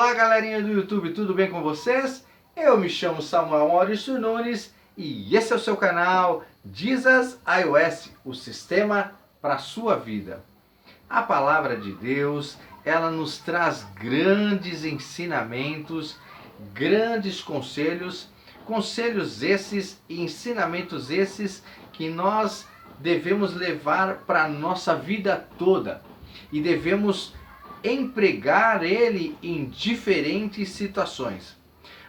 Olá, galerinha do YouTube, tudo bem com vocês? Eu me chamo Samuel Maurício Nunes e esse é o seu canal Jesus iOS, o sistema para a sua vida. A palavra de Deus, ela nos traz grandes ensinamentos, grandes conselhos, conselhos esses e ensinamentos esses que nós devemos levar para a nossa vida toda e devemos empregar ele em diferentes situações.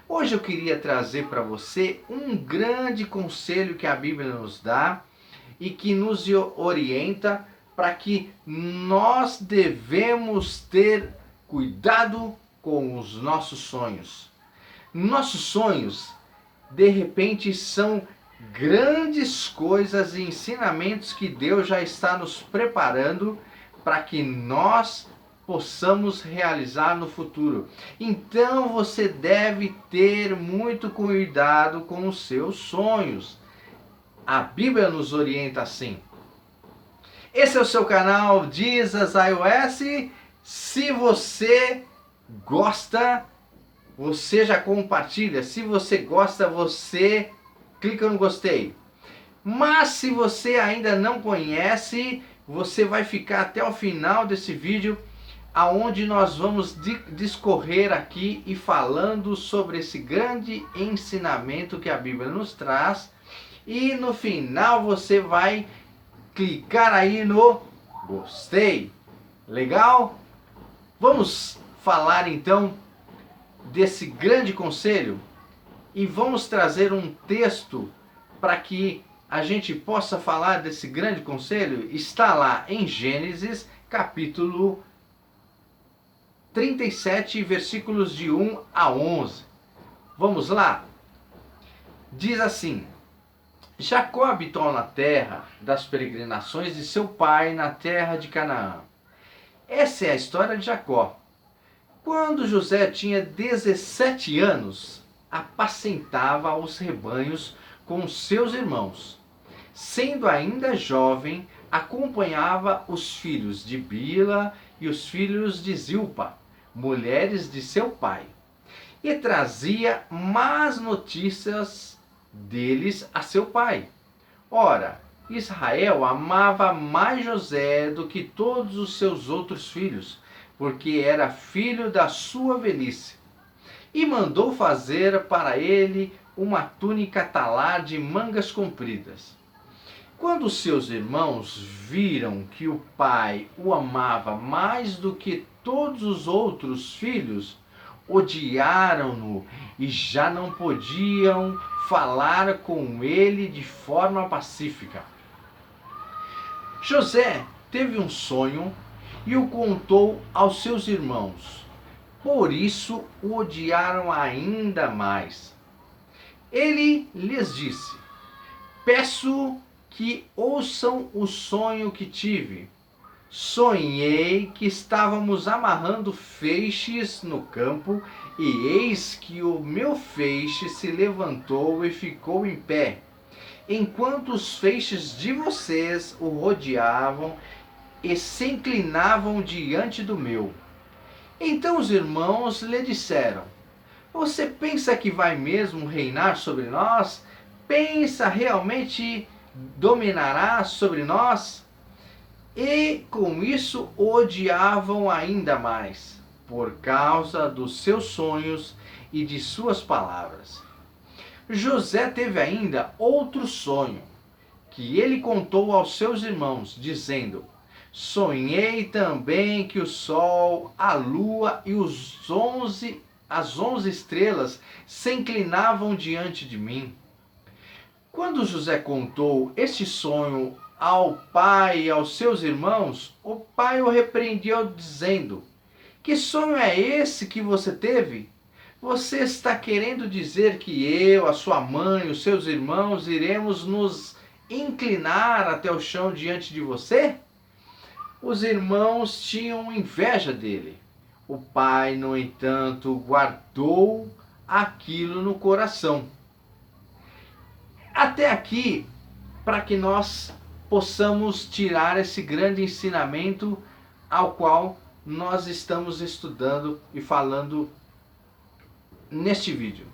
Hoje eu queria trazer para você um grande conselho que a Bíblia nos dá e que nos orienta para que nós devemos ter cuidado com os nossos sonhos. Nossos sonhos, de repente, são grandes coisas e ensinamentos que Deus já está nos preparando para que nós possamos realizar no futuro. Então você deve ter muito cuidado com os seus sonhos. A Bíblia nos orienta assim. Esse é o seu canal Jesus iOS. Se você gosta, você já compartilha. Se você gosta, você clica no gostei. Mas se você ainda não conhece, você vai ficar até o final desse vídeo, aonde nós vamos discorrer aqui e falando sobre esse grande ensinamento que a Bíblia nos traz. E no final você vai clicar aí no gostei. Legal? Vamos falar então desse grande conselho e vamos trazer um texto para que a gente possa falar desse grande conselho. Está lá em Gênesis capítulo 37, versículos de 1 a 11. Vamos lá? Diz assim: Jacó habitou na terra das peregrinações de seu pai, na terra de Canaã. Essa é a história de Jacó. Quando José tinha 17 anos, apacentava os rebanhos com seus irmãos. Sendo ainda jovem, acompanhava os filhos de Bila e os filhos de Zilpa, mulheres de seu pai, e trazia más notícias deles a seu pai. Ora, Israel amava mais José do que todos os seus outros filhos, porque era filho da sua velhice. E mandou fazer para ele uma túnica talar de mangas compridas. Quando seus irmãos viram que o pai o amava mais do que todos os outros filhos, odiaram-no e já não podiam falar com ele de forma pacífica. José teve um sonho e o contou aos seus irmãos. Por isso o odiaram ainda mais. Ele lhes disse: Peço que ouçam o sonho que tive. Sonhei que estávamos amarrando feixes no campo, e eis que o meu feixe se levantou e ficou em pé, enquanto os feixes de vocês o rodeavam e se inclinavam diante do meu. Então os irmãos lhe disseram: Você pensa que vai mesmo reinar sobre nós? Pensa realmente dominará sobre nós? E com isso odiavam ainda mais, por causa dos seus sonhos e de suas palavras. José teve ainda outro sonho, que ele contou aos seus irmãos, dizendo: Sonhei também que o sol, a lua e as 11 estrelas se inclinavam diante de mim. Quando José contou este sonho ao pai e aos seus irmãos, o pai o repreendeu, dizendo: Que sonho é esse que você teve? Você está querendo dizer que eu, a sua mãe, os seus irmãos, iremos nos inclinar até o chão diante de você? Os irmãos tinham inveja dele. O pai, no entanto, guardou aquilo no coração. Até aqui, para que nós possamos tirar esse grande ensinamento ao qual nós estamos estudando e falando neste vídeo.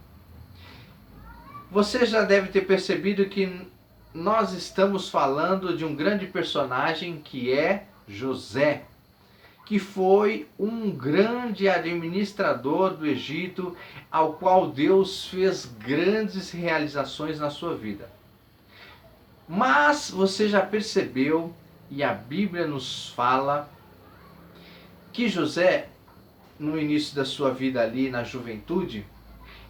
Você já deve ter percebido que nós estamos falando de um grande personagem que é José, que foi um grande administrador do Egito, ao qual Deus fez grandes realizações na sua vida. Mas você já percebeu, e a Bíblia nos fala, que José, no início da sua vida ali na juventude,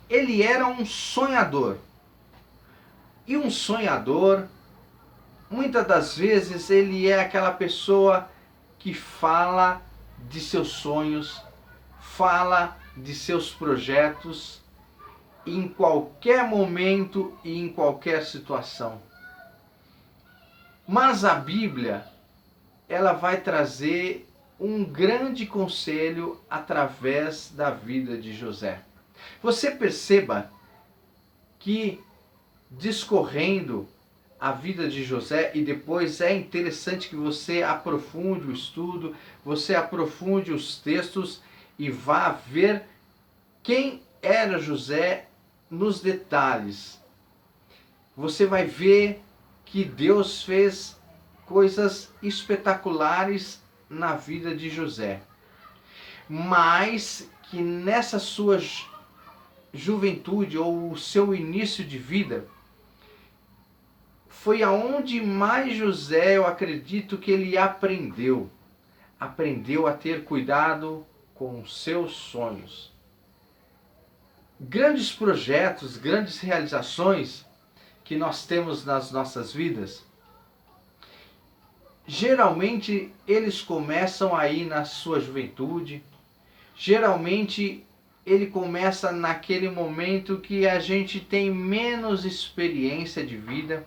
ele era um sonhador. E um sonhador, muitas das vezes, ele é aquela pessoa que fala de seus sonhos, fala de seus projetos, em qualquer momento e em qualquer situação. Mas a Bíblia, ela vai trazer um grande conselho através da vida de José. Você perceba que, discorrendo a vida de José, e depois é interessante que você aprofunde o estudo, você aprofunde os textos e vá ver quem era José nos detalhes. Você vai ver que Deus fez coisas espetaculares na vida de José, mas que nessa sua juventude ou o seu início de vida foi aonde mais José, eu acredito que ele aprendeu a ter cuidado com os seus sonhos. Grandes projetos, grandes realizações que nós temos nas nossas vidas, geralmente eles começam aí na sua juventude, geralmente ele começa naquele momento que a gente tem menos experiência de vida,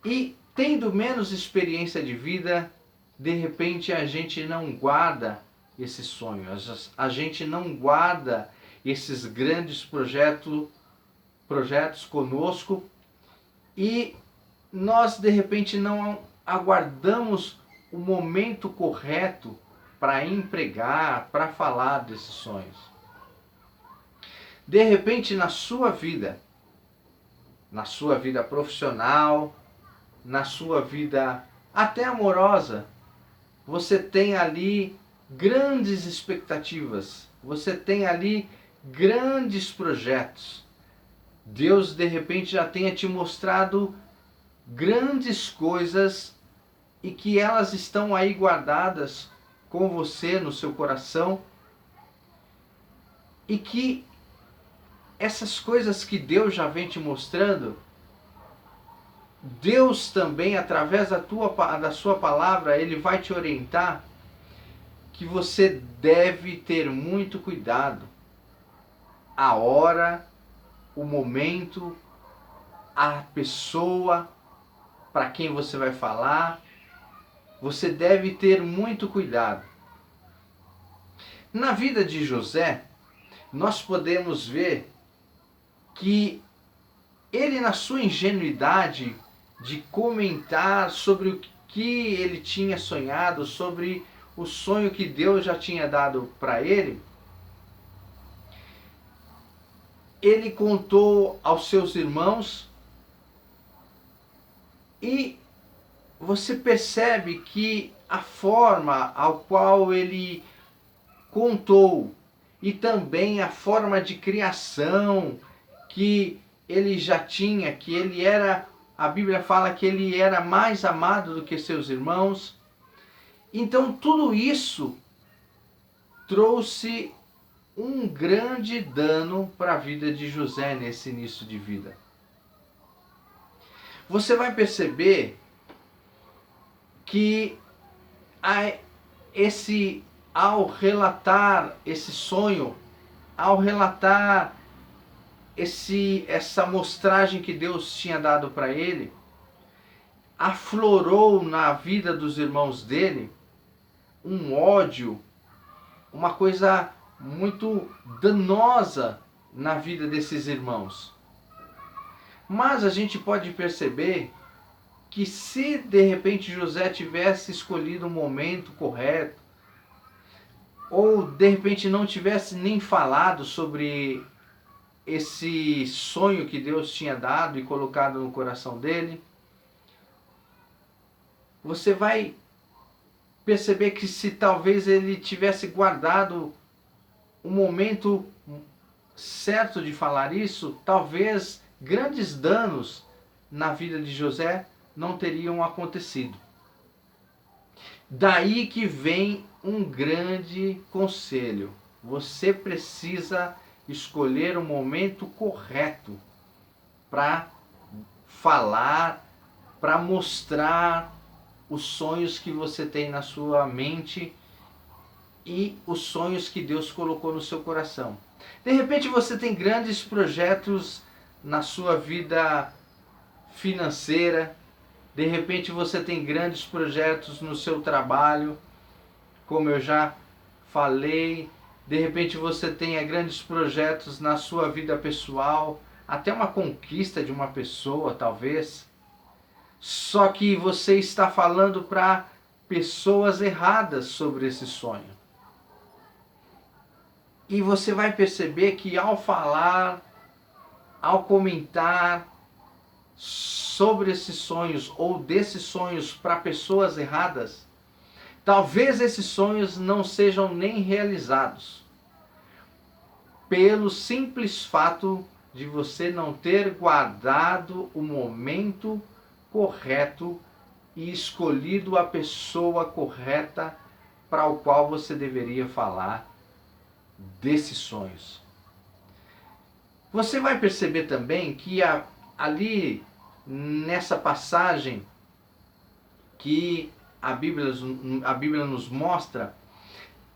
e tendo menos experiência de vida, de repente a gente não guarda esse sonho, a gente não guarda esses grandes projetos conosco, e nós de repente não aguardamos o momento correto para empregar, para falar desses sonhos. De repente na sua vida profissional, na sua vida até amorosa, você tem ali grandes expectativas, você tem ali grandes projetos. Deus de repente já tenha te mostrado grandes coisas e que elas estão aí guardadas com você no seu coração, e que essas coisas que Deus já vem te mostrando, Deus também, através da sua palavra, Ele vai te orientar que você deve ter muito cuidado. A hora, o momento, a pessoa para quem você vai falar, você deve ter muito cuidado. Na vida de José, nós podemos ver que ele, na sua ingenuidade de comentar sobre o que ele tinha sonhado, sobre o sonho que Deus já tinha dado para ele, ele contou aos seus irmãos, e você percebe que a forma ao qual ele contou, e também a forma de criação que ele já tinha, que ele era, a Bíblia fala que ele era mais amado do que seus irmãos. Então tudo isso trouxe um grande dano para a vida de José nesse início de vida. Você vai perceber que ao relatar esse sonho, ao relatar essa mostragem que Deus tinha dado para ele, aflorou na vida dos irmãos dele um ódio, uma coisa muito danosa na vida desses irmãos. Mas a gente pode perceber que se de repente José tivesse escolhido o momento correto, ou de repente não tivesse nem falado sobre esse sonho que Deus tinha dado e colocado no coração dele, você vai perceber que se talvez ele tivesse guardado o momento certo de falar isso, talvez grandes danos na vida de José não teriam acontecido. Daí que vem um grande conselho. Você precisa escolher o momento correto para falar, para mostrar os sonhos que você tem na sua mente e os sonhos que Deus colocou no seu coração. De repente você tem grandes projetos na sua vida financeira, de repente você tem grandes projetos no seu trabalho, como eu já falei, de repente você tenha grandes projetos na sua vida pessoal, até uma conquista de uma pessoa talvez. Só que você está falando para pessoas erradas sobre esse sonho. E você vai perceber que ao falar, ao comentar sobre esses sonhos ou desses sonhos para pessoas erradas, talvez esses sonhos não sejam nem realizados, pelo simples fato de você não ter guardado o momento correto e escolhido a pessoa correta para o qual você deveria falar desses sonhos. Você vai perceber também que ali nessa passagem que a Bíblia nos mostra,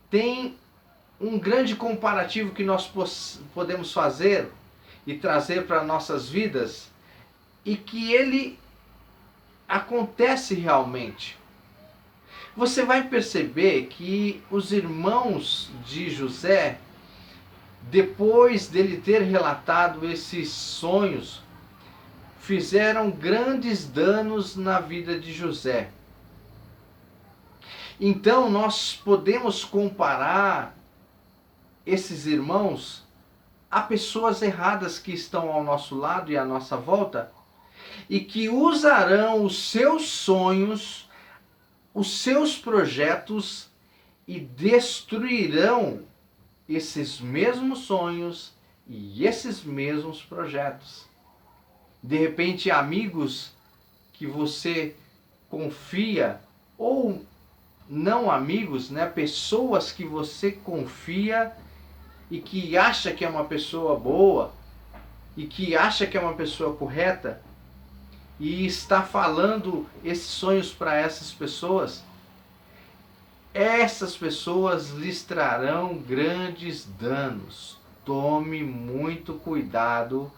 tem um grande comparativo que nós podemos fazer e trazer para nossas vidas, e que ele acontece realmente. Você vai perceber que os irmãos de José, depois dele ter relatado esses sonhos, fizeram grandes danos na vida de José. Então nós podemos comparar esses irmãos a pessoas erradas que estão ao nosso lado e à nossa volta, e que usarão os seus sonhos, os seus projetos, e destruirão esses mesmos sonhos e esses mesmos projetos. De repente, amigos que você confia, ou não amigos, né? Pessoas que você confia e que acha que é uma pessoa boa e que acha que é uma pessoa correta, e está falando esses sonhos para essas pessoas lhes trarão grandes danos. Tome muito cuidado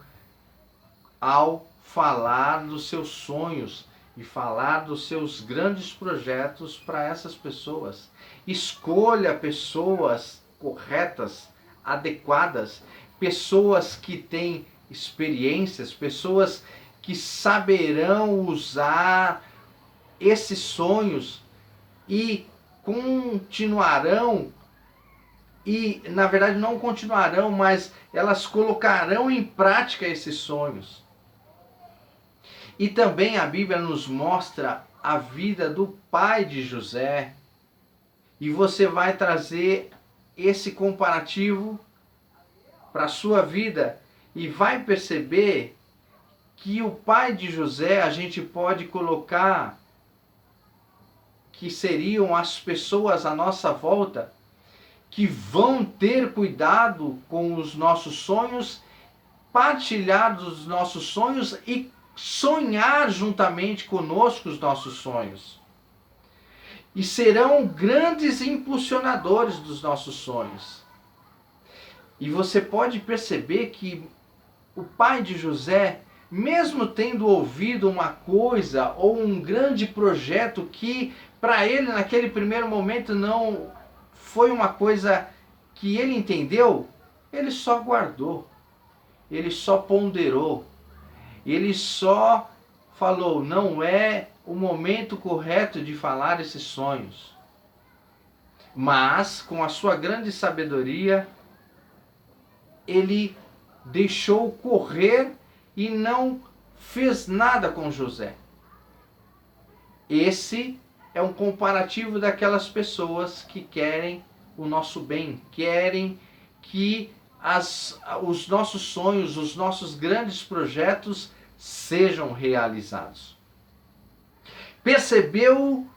ao falar dos seus sonhos e falar dos seus grandes projetos para essas pessoas. Escolha pessoas corretas, adequadas, pessoas que têm experiências, pessoas que saberão usar esses sonhos e continuarão, e na verdade não continuarão, mas elas colocarão em prática esses sonhos. E também a Bíblia nos mostra a vida do pai de José, e você vai trazer esse comparativo para a sua vida e vai perceber que o pai de José a gente pode colocar que seriam as pessoas à nossa volta que vão ter cuidado com os nossos sonhos, partilhar dos nossos sonhos e sonhar juntamente conosco os nossos sonhos. E serão grandes impulsionadores dos nossos sonhos. E você pode perceber que o pai de José, mesmo tendo ouvido uma coisa ou um grande projeto que para ele naquele primeiro momento não foi uma coisa que ele entendeu, ele só guardou, ele só ponderou, ele só falou: não é o momento correto de falar esses sonhos. Mas, com a sua grande sabedoria, ele deixou correr e não fez nada com José. Esse é um comparativo daquelas pessoas que querem o nosso bem, querem que os nossos sonhos, os nossos grandes projetos sejam realizados. Percebeu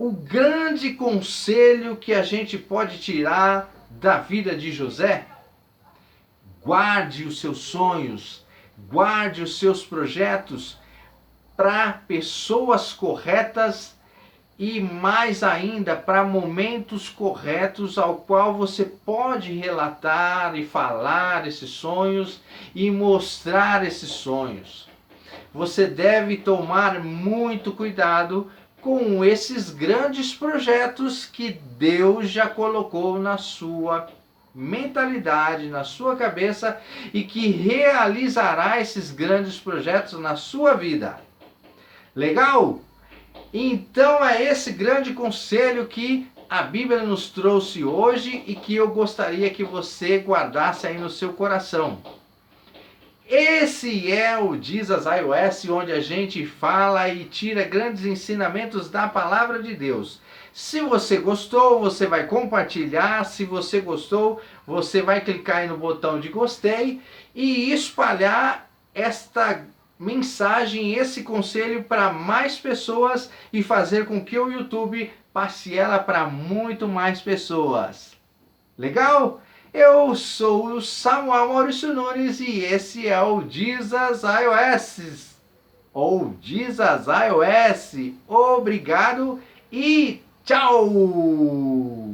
o grande conselho que a gente pode tirar da vida de José? Guarde os seus sonhos, guarde os seus projetos para pessoas corretas e mais ainda para momentos corretos ao qual você pode relatar e falar esses sonhos e mostrar esses sonhos. Você deve tomar muito cuidado com esses grandes projetos que Deus já colocou na sua mentalidade, na sua cabeça e que realizará esses grandes projetos na sua vida. Legal? Então é esse grande conselho que a Bíblia nos trouxe hoje e que eu gostaria que você guardasse aí no seu coração. Esse é o Jesus iOS, onde a gente fala e tira grandes ensinamentos da palavra de Deus. Se você gostou, você vai compartilhar. Se você gostou, você vai clicar aí no botão de gostei e espalhar esta mensagem, esse conselho para mais pessoas e fazer com que o YouTube passe ela para muito mais pessoas. Legal? Eu sou o Samuel Maurício Nunes e esse é o Jesus iOS. Ou Jesus iOS. Obrigado e tchau!